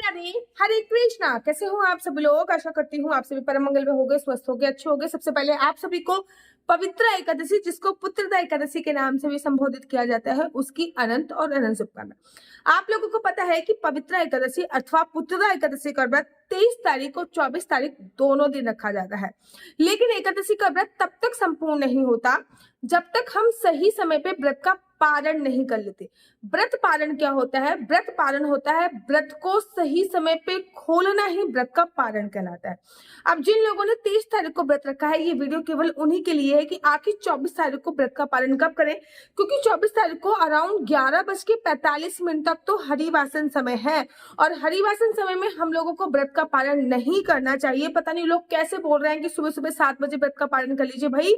राधे, हरे कृष्णा। कैसे हो आप सभी लोग? आशा करती हूँ आप सभी परम मंगल में होंगे, स्वस्थ होंगे, अच्छे होंगे। सबसे पहले आप सभी को पवित्र एकादशी, जिसको पुत्रदा एकादशी के नाम से भी संबोधित किया जाता है, उसकी अनंत और अनंत शुभकामनाएं। आप लोगों को पता है कि पवित्र एकादशी अथवा पुत्रदा एकादशी का व्रत 23 तारीख और 24 तारीख दोनों दिन रखा जाता है। लेकिन एकादशी का व्रत तब तक संपूर्ण नहीं होता जब तक हम सही समय पे व्रत का पारण नहीं कर लेते। व्रत पारण क्या होता है? व्रत पारण होता है व्रत को सही समय पे खोलना ही व्रत का पारण कहलाता है। अब जिन लोगों ने 23 तारीख को व्रत रखा है, ये वीडियो केवल उन्हीं के लिए है कि आखिर 24 तारीख को व्रत का पारण कब करें, क्योंकि 24 तारीख को अराउंड 11:45 तक तो हरिवासन समय है और हरिवासन समय में हम लोगों को व्रत का पारण नहीं करना चाहिए। पता नहीं लोग कैसे बोल रहे हैं कि सुबह सुबह 7 बजे व्रत का पारण कर लीजिए। भाई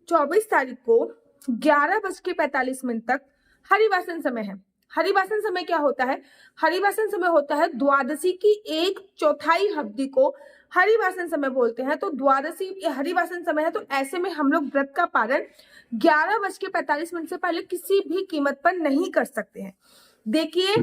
24 तारीख को 11:45 तक हरिवासन समय है। हरिवासन समय क्या होता है? हरिवासन समय होता है द्वादशी की 1/4 अवधि को हरिवासन समय बोलते हैं। तो द्वादशी हरिवासन समय है, तो ऐसे में हम लोग व्रत का पारण 11:45 से पहले किसी भी कीमत पर नहीं कर सकते हैं। देखिए,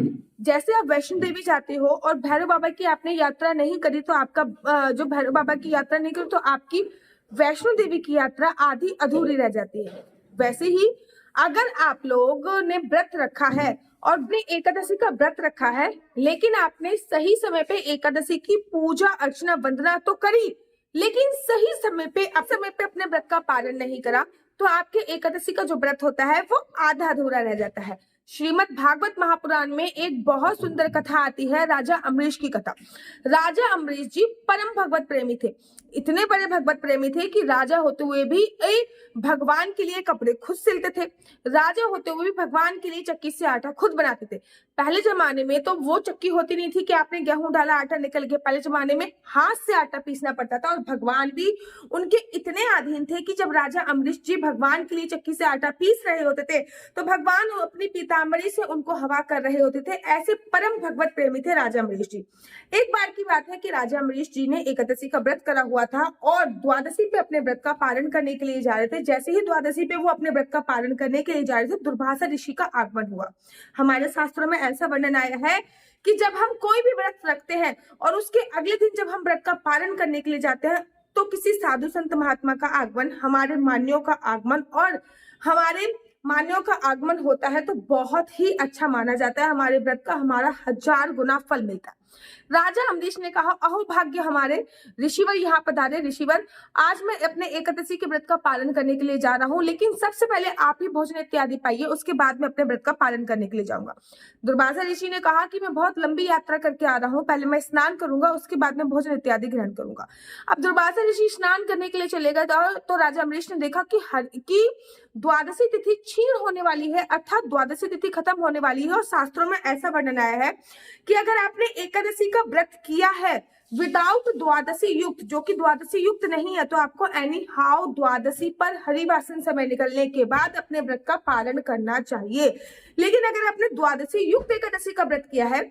जैसे आप वैष्णो देवी जाते हो और भैरव बाबा की आपने यात्रा नहीं करी, तो आपका जो भैरव बाबा की यात्रा नहीं करी तो आपकी वैष्णो देवी की यात्रा आधी अधूरी रह जाती है। वैसे ही अगर आप लोगों ने व्रत रखा है और अपने एकादशी का व्रत रखा है, लेकिन आपने सही समय पे एकादशी की पूजा अर्चना वंदना तो करी, लेकिन सही समय पे अपने व्रत का पालन नहीं करा, तो आपके एकादशी का जो व्रत होता है वो आधा अधूरा रह जाता है। श्रीमद् भागवत महापुराण में एक बहुत सुंदर कथा आती है, राजा अम्बरीश की कथा। राजा अम्बरीश जी परम भगवत प्रेमी थे। इतने बड़े भगवत प्रेमी थे कि राजा होते हुए भी भगवान के लिए कपड़े खुद सिलते थे। राजा होते हुए भी भगवान के लिए चक्की से आटा खुद बनाते थे। पहले जमाने में तो वो चक्की होती नहीं थी कि आपने गेहूं डाला आटा निकल गया। पहले जमाने में हाथ से आटा पीसना पड़ता था और भगवान भी उनके इतने अधीन थे कि जब राजा अम्बरीश जी भगवान के लिए चक्की से आटा पीस रहे होते थे तो भगवान अपनी पीताम्बरी से उनको हवा कर रहे होते थे। ऐसे परम भगवत प्रेमी थे राजा अम्बरीश जी। एक बार की बात है कि राजा अम्बरीश जी ने एकादशी का व्रत करा हुआ था और द्वादशी पे अपने व्रत का पारण करने के लिए जा रहे थे। जैसे ही द्वादशी पे वो अपने व्रत का पारण करने के लिए जा रहे थे, दुर्वासा ऋषि का आगमन हुआ। हमारे शास्त्रों में ऐसा वर्णन आया है कि जब हम कोई भी व्रत रखते हैं और उसके अगले दिन जब हम व्रत का पारण करने के लिए जाते हैं, तो किसी साधु संत महात्मा का आगमन, हमारे मान्यों का आगमन और हमारे मान्यों का आगमन होता है तो बहुत ही अच्छा माना जाता है। हमारे व्रत का हमारा 1000 गुना फल मिलता है। राजा अम्बरीश ने कहा, अहो भाग्य हमारे, ऋषिवर यहाँ पधारे। ऋषिवर, आज मैं अपने एकादशी के व्रत का पालन करने के लिए जा रहा हूँ, लेकिन सबसे पहले आप ही भोजन इत्यादि पाइए, उसके बाद मैं अपने व्रत का पालन करने के लिए जाऊंगा। दुर्वासा ऋषि ने कहा कि मैं बहुत लंबी यात्रा करके आ रहा हूँ, पहले मैं स्नान करूंगा, उसके बाद मैं भोजन इत्यादि ग्रहण करूंगा। अब दुर्वासा ऋषि स्नान करने के लिए चले गए तो राजा अम्बरीश ने देखा कि द्वादशी तिथि क्षीण होने वाली है, अर्थात द्वादशी तिथि खत्म होने वाली है। और शास्त्रों में ऐसा वर्णन आया है कि अगर आपने एकादशी का व्रत किया है विदाउट द्वादशी युक्त, जो कि द्वादशी युक्त नहीं है, तो आपको एनी हाउ द्वादशी पर हरिवासन समय निकलने के बाद अपने व्रत का पालन करना चाहिए। लेकिन अगर आपने द्वादशी युक्त एकादशी का व्रत किया है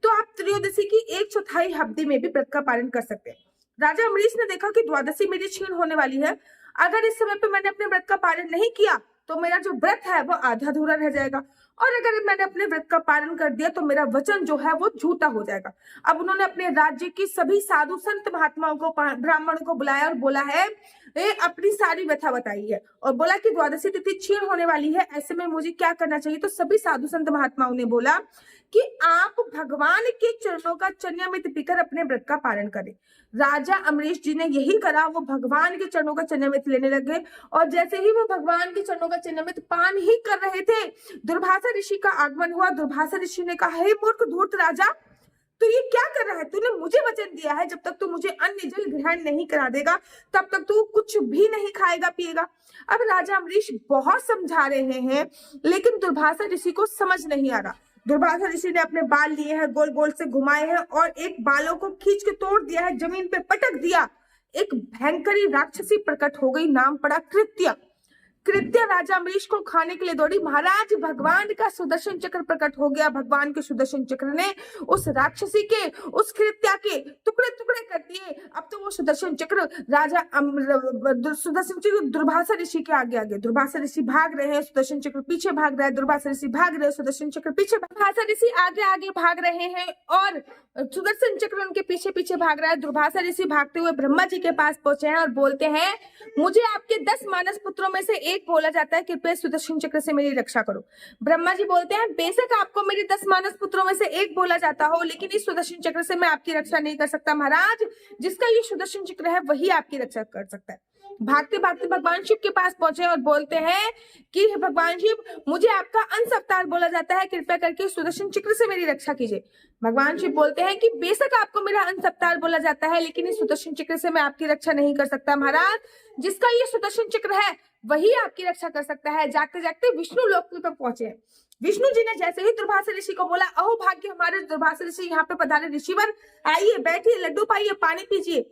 तो आप त्रयोदशी की 1/4 अवधि में भी व्रत का पालन कर सकते हैं। राजा अम्बरीश ने देखा कि द्वादशी मेरी क्षीण होने वाली है, अगर इस समय पे मैंने अपने व्रत का पालन नहीं किया तो मेरा जो व्रत है वो आधा अधूरा रह जाएगा, और अगर मैंने अपने व्रत का पालन कर दिया तो मेरा वचन जो है वो झूठा हो जाएगा। अब उन्होंने अपने राज्य की सभी साधु संत महात्माओं को, ब्राह्मणों को बुलाया और बोला है, अपनी सारी व्यथा बताई है और बोला कि द्वादशी तिथि क्षीण होने वाली है, ऐसे में मुझे क्या करना चाहिए। तो सभी साधु संत महात्माओं ने बोला कि आप भगवान के चरणों का चन्यामृत पीकर अपने व्रत का पालन करें। राजा अम्बरीश जी ने यही करा, वो भगवान के चरणों का चन्यामृत लेने लगे और जैसे ही वो भगवान के चरणों का चन्यामृत पान ही कर रहे थे, दुर्वासा ऋषि का आगमन हुआ। दुर्वासा ऋषि ने कहा, हे मूर्ख धूर्त राजा, तू ये क्या कर रहा है? तूने मुझे वचन दिया है जब तक तू मुझे अन्न जल ग्रहण नहीं करा देगा तब तक तू कुछ भी नहीं खाएगा पिएगा। अब राजा अम्बरीश बहुत समझा रहे हैं, लेकिन दुर्वासा ऋषि को समझ नहीं आ रहा। दुर्वासा ऋषि ने अपने बाल लिए हैं, गोल गोल से घुमाए हैं और एक बालों को खींच के तोड़ दिया है, जमीन पे पटक दिया। एक भयंकरी राक्षसी प्रकट हो गई, नाम पड़ा कृत्या। कृत्य राजा अम्बरीश को खाने के लिए दौड़ी। महाराज, भगवान का सुदर्शन चक्र प्रकट हो गया। भगवान के सुदर्शन चक्र ने उस राक्षसी के, उस कृत्या के टुकड़े टुकड़े कर दिए। अब तो वो सुदर्शन चक्र सुदर्शन चक्र दुर्वासा ऋषि के आगे आगे, दुर्वासा ऋषि भाग रहे हैं, सुदर्शन चक्र पीछे भाग रहा है, दुर्वासा ऋषि भाग रहे हैं, सुदर्शन चक्र पीछे, दुर्वासा ऋषि आगे आगे भाग रहे हैं और सुदर्शन चक्र उनके पीछे पीछे भाग रहा है। दुर्वासा ऋषि भागते हुए ब्रह्मा जी के पास पहुंचे हैं और बोलते हैं, मुझे आपके 10 मानस पुत्रों में से एक बोला जाता है, कृपया सुदर्शन चक्र से मेरी रक्षा करो। ब्रह्मा जी बोलते हैं, बेशक आपको मेरे 10 मानस पुत्रों में से एक बोला जाता हो, लेकिन इस सुदर्शन चक्र से मैं आपकी रक्षा नहीं कर सकता महाराज। जिसका ये सुदर्शन चक्र है वही आपकी रक्षा कर सकता है। भागते भागते भगवान शिव के पास पहुंचे और बोलते हैं कि भगवान शिव, मुझे आपका अंश अवतार बोला जाता है, कृपया करके सुदर्शन चक्र से मेरी रक्षा कीजिए। भगवान शिव बोलते हैं कि बेशक आपको मेरा अंश अवतार बोला जाता है, लेकिन इस सुदर्शन चक्र से मैं आपकी रक्षा नहीं कर सकता महाराज। जिसका ये सुदर्शन चक्र है वही आपकी रक्षा कर सकता है। जागते जागते विष्णु लोक पर पहुंचे। विष्णु जी ने जैसे ही दुर्वासा ऋषि को बोला, अहो भाग्य हमारे दुर्वासा ऋषि यहाँ पे पधारे, ऋषिवर आइए, बैठिए, लड्डू पाइए, पानी पीजिए।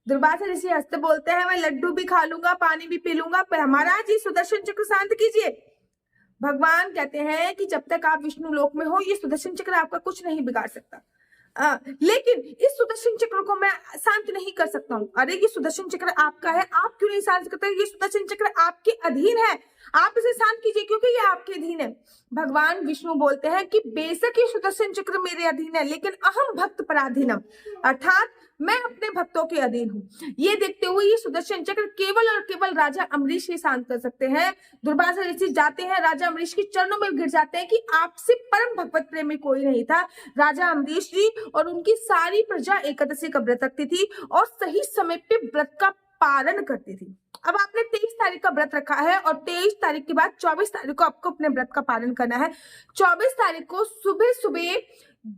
दुर्वासा ऋषि हंसते बोलते हैं, मैं लड्डू भी खा लूंगा, पानी भी पी लूंगा, पर महाराज जी सुदर्शन चक्र शांत कीजिए। भगवान कहते हैं कि जब तक आप विष्णु लोक में हो, ये सुदर्शन चक्र आपका कुछ नहीं बिगाड़ सकता। लेकिन इस सुदर्शन चक्र को मैं शांत नहीं कर सकता हूँ। अरे ये सुदर्शन चक्र आपका है, आप क्यों नहीं शांत करते? ये सुदर्शन चक्र आपके अधीन है, आप इसे शांत कीजिए क्योंकि ये आपके अधीन है। भगवान विष्णु बोलते हैं कि बेशक ये सुदर्शन चक्र मेरे अधीन है, लेकिन अहम भक्त पराधीनम, अर्थात मैं अपने भक्तों के अधीन हूँ। ये देखते हुए ये सुदर्शन चक्र केवल और केवल राजा अम्बरीश ही शांत कर सकते हैं। दुर्वासा ऋषि जाते हैं, राजा अम्बरीश के चरणों में गिर जाते हैं कि आपसे परम भगवत प्रेमी कोई नहीं था। राजा अम्बरीश जी और उनकी सारी प्रजा एकादशी का व्रत रखती थी और सही समय पे व्रत का पालन करती थी। अब आपने 23 तारीख का व्रत रखा है और 23 तारीख के बाद 24 तारीख को आपको अपने व्रत का पालन करना है। 24 तारीख को सुबह सुबह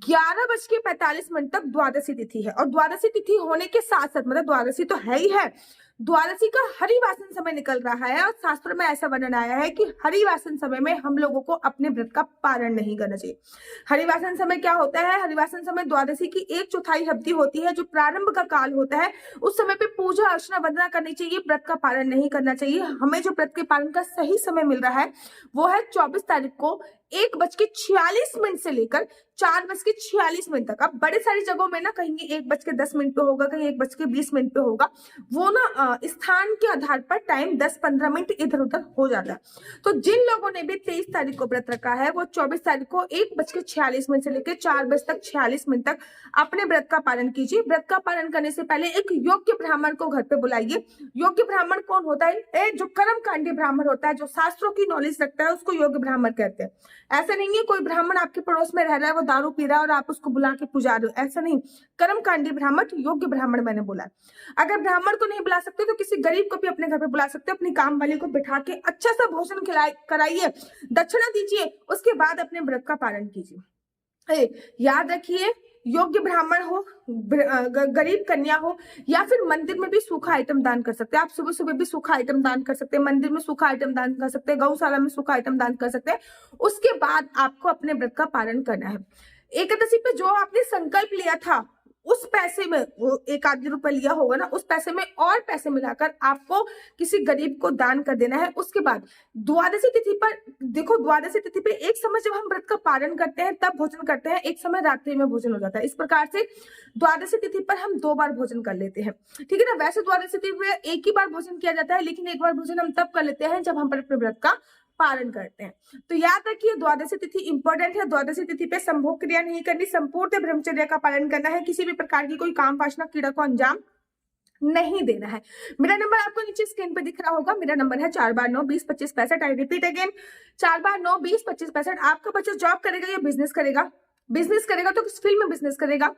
11:45 तक द्वादशी तिथि है और द्वादशी तिथि होने के साथ साथ, मतलब द्वादशी तो है ही है, द्वादशी का हरिवासन समय निकल रहा है और शास्त्रों में ऐसा वर्णन आया है कि हरिवासन समय में हम लोगों को अपने व्रत का पालन नहीं करना चाहिए। हरिवासन समय क्या होता है? हरिवासन समय द्वादशी की 1/4 अवधि होती है, जो प्रारंभ का काल होता है। उस समय पे पूजा अर्चना वंदना करनी चाहिए, व्रत का पालन नहीं करना चाहिए। हमें जो व्रत के पालन का सही समय मिल रहा है वो है 24 तारीख को 1:46 से लेकर 4:46 तक। अब बड़े सारी जगहों में ना कहीं 1:10 पे होगा, कहीं 1:20 पे होगा, वो ना स्थान के आधार पर टाइम 10-15 मिनट इधर उधर हो जाता है। तो जिन लोगों ने भी 23 तारीख को व्रत रखा है वो 24 तारीख को 1:46 से लेकर 4:46 तक अपने व्रत का पालन कीजिए। व्रत का पालन करने से पहले एक योग्य ब्राह्मण को घर पे बुलाइए। योग्य ब्राह्मण कौन होता है? जो कर्मकांडी ब्राह्मण होता है, जो शास्त्रों की नॉलेज रखता है, उसको योग्य ब्राह्मण कहते हैं। ऐसा नहीं है कोई ब्राह्मण आपके पड़ोस में रह रहा है, वो दारू पी रहा है और आप उसको बुला के पुजा रहे हो, ऐसा नहीं। कर्मकांडी ब्राह्मण, योग्य ब्राह्मण मैंने बोला। अगर ब्राह्मण को नहीं बुला सकते तो किसी गरीब को भी अपने घर पे बुला सकते हो। अपनी काम वाली को बिठा के अच्छा सा भोजन कराइए, दक्षिणा दीजिए, उसके बाद अपने व्रत का पालन कीजिए। याद रखिए, योग्य ब्राह्मण हो, गरीब कन्या हो, या फिर मंदिर में भी सूखा आइटम दान कर सकते हैं। आप सुबह सुबह भी सूखा आइटम दान कर सकते हैं, मंदिर में सूखा आइटम दान कर सकते हैं, गौशाला में सूखा आइटम दान कर सकते हैं। उसके बाद आपको अपने व्रत का पालन करना है। एकादशी पे जो आपने संकल्प लिया था उस पैसे में, वो 1 आध रुपए लिया होगा ना, उस पैसे में और पैसे मिलाकर आपको किसी गरीब को दान कर देना है। उसके बाद द्वादशी तिथि पर देखो, द्वादशी तिथि पे एक समय जब हम व्रत का पालन करते हैं तब भोजन करते हैं, एक समय रात्रि में भोजन हो जाता है। इस प्रकार से द्वादशी तिथि पर हम 2 बार भोजन कर लेते हैं, ठीक है ना। वैसे द्वादशी तिथि पे एक ही बार भोजन किया जाता है, लेकिन एक बार भोजन हम तब कर लेते हैं जब हम अपने व्रत का पालन करते हैं। तो याद रखिए, द्वादशी तिथि इंपॉर्टेंट है। द्वादशी तिथि पे संभोग क्रिया नहीं करनी, संपूर्ण ब्रह्मचर्य का पालन करना है, किसी भी प्रकार की कोई काम वासना क्रीड़ा को अंजाम नहीं देना है। मेरा नंबर आपको नीचे स्क्रीन पे दिख रहा होगा। मेरा नंबर है 4 बार 9 20 25 65। आई रिपीट अगेन, 4 बार 9 20 25 65। आपका बच्चा जॉब करेगा या बिजनेस करेगा? बिजनेस करेगा तो किस फील्ड में बिजनेस करेगा?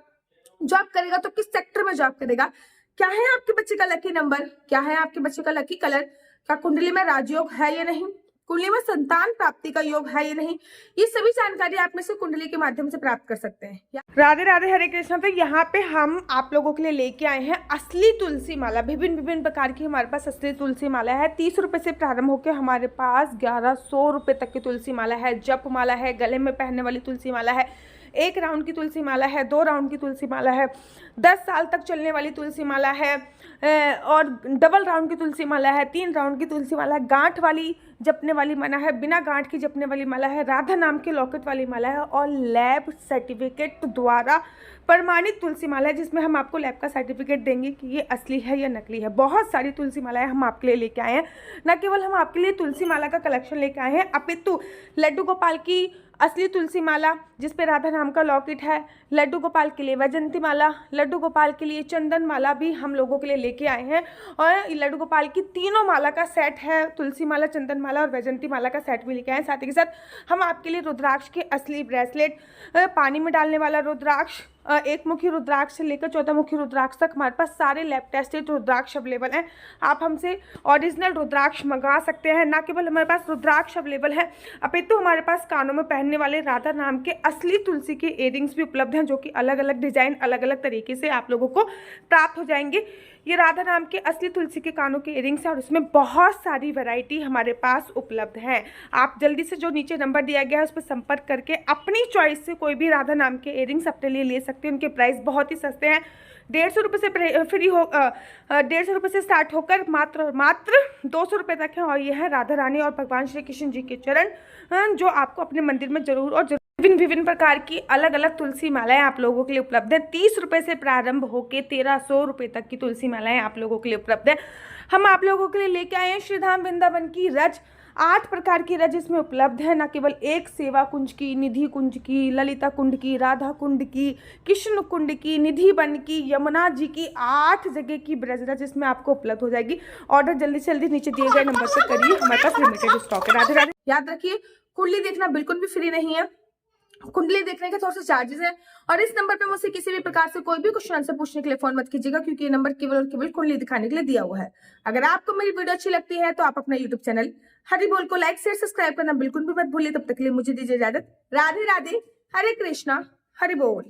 जॉब करेगा तो किस सेक्टर में जॉब करेगा? क्या है आपके बच्चे का लकी नंबर? क्या है आपके बच्चे का लकी कलर? क्या कुंडली में राजयोग है या नहीं? कुंडली में संतान प्राप्ति का योग है या नहीं? ये सभी जानकारी आप में से कुंडली के माध्यम से प्राप्त कर सकते हैं। राधे राधे, हरे कृष्णा। तो यहाँ पे हम आप लोगों के लिए लेके आए हैं असली तुलसी माला। विभिन्न प्रकार की हमारे पास असली तुलसी माला है। 30 रुपए से प्रारंभ होकर हमारे पास 1100 रुपए तक की तुलसी माला है। जप माला है, गले में पहनने वाली तुलसी माला है, 1 राउंड की तुलसी माला है, 2 राउंड की तुलसी माला है, 10 साल तक चलने वाली तुलसी माला है, और डबल राउंड की तुलसी माला है, 3 राउंड की तुलसी माला है, गांठ वाली जपने वाली माला है, बिना गांठ की जपने वाली माला है, राधा नाम के लॉकेट वाली माला है, और लैब सर्टिफिकेट द्वारा प्रमाणित तुलसी माला है, जिसमें हम आपको लैब का सर्टिफिकेट देंगे कि ये असली है या नकली है। बहुत सारी तुलसी मालाएं हम आपके लिए लेके आए हैं। न केवल हम आपके लिए तुलसी माला का कलेक्शन लेके आए हैं, अपितु लड्डू गोपाल की असली तुलसी माला जिस पे राधा नाम का लॉकेट है, लड्डू गोपाल के लिए वैजयंती माला, लड्डू गोपाल के लिए चंदन माला भी हम लोगों के लिए लेके आए हैं। और लड्डू गोपाल की तीनों माला का सेट है, तुलसी माला, चंदन माला और वैजयंती माला का सेट भी लेके आए हैं। साथ ही के साथ हम आपके लिए रुद्राक्ष के असली ब्रेसलेट, पानी में डालने वाला रुद्राक्ष, एक मुखी रुद्राक्ष से लेकर 14 मुखी रुद्राक्ष तक हमारे पास सारे लैब टेस्टेड रुद्राक्ष अवेलेबल हैं। आप हमसे ओरिजिनल रुद्राक्ष मंगा सकते हैं। ना केवल हमारे पास रुद्राक्ष अवेलेबल है, अपितु हमारे पास कानों में पहनने वाले राधा नाम के असली तुलसी के इयरिंग्स भी उपलब्ध हैं, जो कि अलग अलग डिजाइन, अलग अलग तरीके से आप लोगों को प्राप्त हो जाएंगे। ये राधा नाम के असली तुलसी के कानों के इयरिंग्स हैं और इसमें बहुत सारी वैरायटी हमारे पास उपलब्ध है। आप जल्दी से जो नीचे नंबर दिया गया है उस पर संपर्क करके अपनी चॉइस से कोई भी राधा नाम के इयरिंग्स अपने लिए ले सकते हैं। उनके प्राइस बहुत ही सस्ते हैं, 150 रुपये से फ्री हो 150 रुपये से स्टार्ट होकर मात्र 200 रुपये तक है। और ये है राधा रानी और भगवान श्री कृष्ण जी के चरण, जो आपको अपने मंदिर में जरूर और जरूर विभिन्न प्रकार की अलग अलग तुलसी मालाएं आप लोगों के लिए उपलब्ध है। 30 रुपये से प्रारंभ होकर 1300 रुपये तक की तुलसी मालाएं आप लोगों के लिए उपलब्ध है। हम आप लोगों के लिए लेके आए हैं श्री धाम वृंदावन की रज, 8 प्रकार की रज इसमें उपलब्ध है। न केवल एक सेवा कुंज की, निधि कुंज की, ललिता कुंड की, राधा कुंड की, कृष्ण कुंड की, निधि वन की, यमुना जी की, 8 जगह की ब्रज रज इसमें आपको उपलब्ध हो जाएगी। ऑर्डर जल्दी से जल्दी नीचे दिए गए नंबर पर करिए, हमारे पास लिमिटेड स्टॉक है। राधे राधे। याद रखिए, कुंडली देखना बिल्कुल भी फ्री नहीं है, कुंडली देखने के थोड़े से चार्जेस हैं। और इस नंबर पे मुझसे किसी भी प्रकार से कोई भी क्वेश्चन आंसर पूछने के लिए फोन मत कीजिएगा, क्योंकि ये नंबर केवल और केवल कुंडली दिखाने के लिए दिया हुआ है। अगर आपको मेरी वीडियो अच्छी लगती है तो आप अपना यूट्यूब चैनल हरि बोल को लाइक शेयर सब्सक्राइब करना बिल्कुल भी मत भूलिए। तब तक के लिए मुझे दीजिए इजाजत। राधे राधे, हरे कृष्णा, हरि बोल।